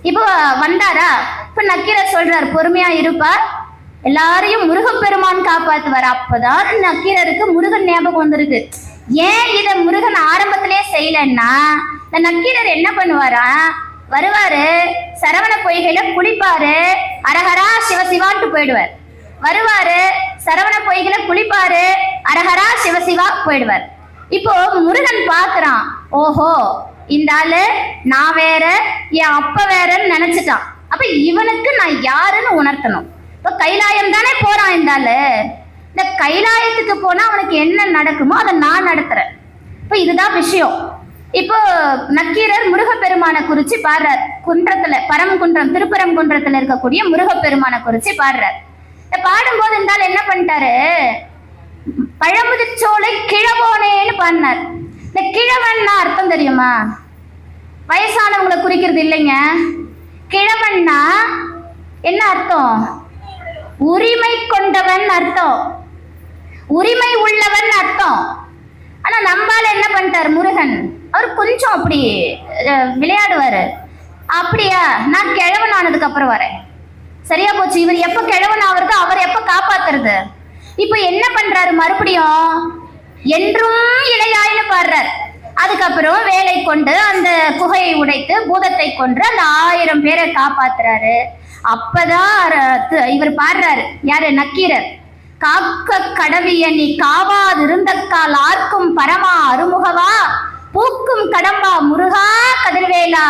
இப்போ வந்தாரா, இப்ப நக்கீரர் சொல்றார் பொறுமையா இருப்பா, எல்லாரையும் முருகப்பெருமான் காப்பாத்துவார். அப்பதான் நக்கீரருக்கு முருகன் ஞாபகம் வந்திருக்கு. ஏன் இத முருகன் ஆரம்பத்திலே செய்யலன்னா, இந்த நக்கீரர் என்ன பண்ணுவாரா, வருவாரு, சரவண பொய்கையில குளிப்பாரு, அரஹரா சிவசிவான்ட்டு போயிடுவார். வருவாரு, சரவண பொய்கையில குளிப்பாரு, அரஹரா சிவசிவா போயிடுவார். இப்போ முருகன் பாக்குறான், ஓஹோ இந்த ஆளு நான் வேற என் அப்ப வேறன்னு நினைச்சிட்டான். அப்ப இவனுக்கு நான் யாருன்னு உணர்த்தணும். இப்போ கைலாயம் தானே போறான் இந்த ஆளு. இந்த கைலாயத்துக்கு போனா அவனுக்கு என்ன நடக்குமோ அதை நான் நடத்துறேன். இப்போ இதுதான் விஷயம். இப்போ நக்கீரர் முருகப்பெருமானை குறிச்சு பாடுறார். குன்றத்துல பரமகுன்றம் திருப்பரங்குன்றத்துல இருக்கக்கூடிய முருகப்பெருமானை குறிச்சு பாடுறார். பாடும்போது இந்த ஆள் என்ன பண்ணிட்டாரு, பழமுதிர்ச்சோலை கிழவோனேன்னு பாடினார். இந்த கிழவன்னா அர்த்தம் தெரியுமா? வயசானவங்களை குறிக்கிறது இல்லைங்க. கிழவன்னா என்ன அர்த்தம்? உரிமை கொண்டவன் அர்த்தம், உரிமை உள்ளவன் அர்த்தம். ஆனா நம்மால என்ன பண்ணிட்டார் முருகன், அவர் கொஞ்சம் அப்படி விளையாடுவாரு. அப்படியா, நான் கிழவன் ஆனதுக்கு அப்புறம் வரேன், சரியா போச்சு. இவர் எப்ப கிழவன் ஆவறது, அவர் எப்ப காப்பாத்துறது? இப்ப என்ன பண்றாரு, மறுபடியும் என்றும் இளையாயின்னு பாடுறார். அதுக்கப்புறம் வேலை கொண்டு அந்த குகையை உடைத்து பூதத்தை கொன்று அந்த 1000 பேரை காப்பாத்துறாரு. அப்பதான் இவர் பாடுறாரு, யாரு, நக்கீரர். காக்க கடவிய நீ காவாதிருந்த கால் ஆர்க்கும் பரமா அருமுகவா பூக்கும் கடம்பா முருகா கதிர்வேலா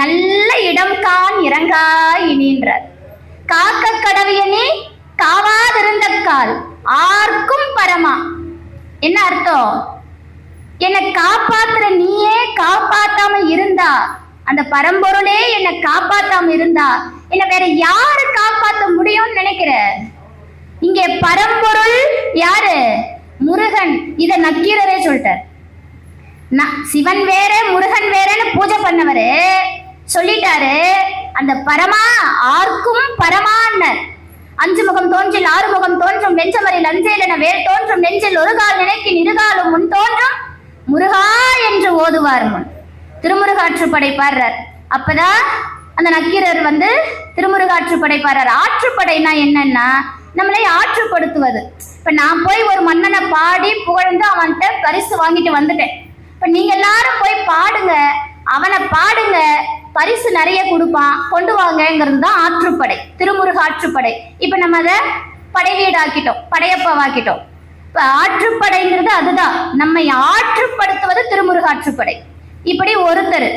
நல்ல இடம் கான் இறங்காய் இனின்றார். காக்க கடவிய நீ காவாதிருந்த கால் ஆர்க்கும் பரமா என்ன அர்த்தம்? என்னை காப்பாத்துற நீயே காப்பாத்தாம இருந்தா, அந்த பரம்பொருளே என்னை காப்பாத்தாம இருந்தா என்ன வேற யாரு காப்பாத்த முடியும்னு நினைக்கிற? இங்கே பரம்பொருள் யாரு? முருகன். இத நக்கீரரே சொல்லிட்டார். சிவன் வேற முருகன் வேறன்னு பூஜை பண்ணவரு சொல்லிட்டாரு. அந்த பரமா ஆர்க்கும் பரமான்னர். 5 முகம் தோன்றில் 6 முகம் தோன்றும் வெஞ்சமரில் அஞ்சேலென வேல் தோன்றும் நெஞ்சில் ஒரு கால் நினைக்கின் இருகாலும் முன் தோன்றும் முருகா என்று ஓதுவார் முன். திருமுருகாற்றுப்படை பாடுறார். அப்பதான் அந்த நக்கீரர் திருமுருகாற்றுப்படை பாடுறார். ஆற்றுப்படைனா என்னன்னா நம்மளை ஆற்றுப்படுத்துவது. இப்ப நான் போய் ஒரு மன்னனை பாடி புகழ்ந்து அவன்கிட்ட பரிசு வாங்கிட்டு வந்துட்டேன். இப்ப நீங்க எல்லாரும் போய் பாடுங்க, அவனை பாடுங்க, பரிசு நிறைய கொடுப்பான், கொண்டு வாங்கிறது தான் ஆற்றுப்படை, திருமுருகாற்றுப்படை. இப்ப நம்ம அதை படைவீடாக்கிட்டோம், படையப்பாவாக்கிட்டோம். இப்ப ஆற்றுப்படைங்கிறது அதுதான், நம்மை ஆற்றுப்படுத்துவது திருமுருகாற்றுப்படை. இப்படி ஒருத்தர்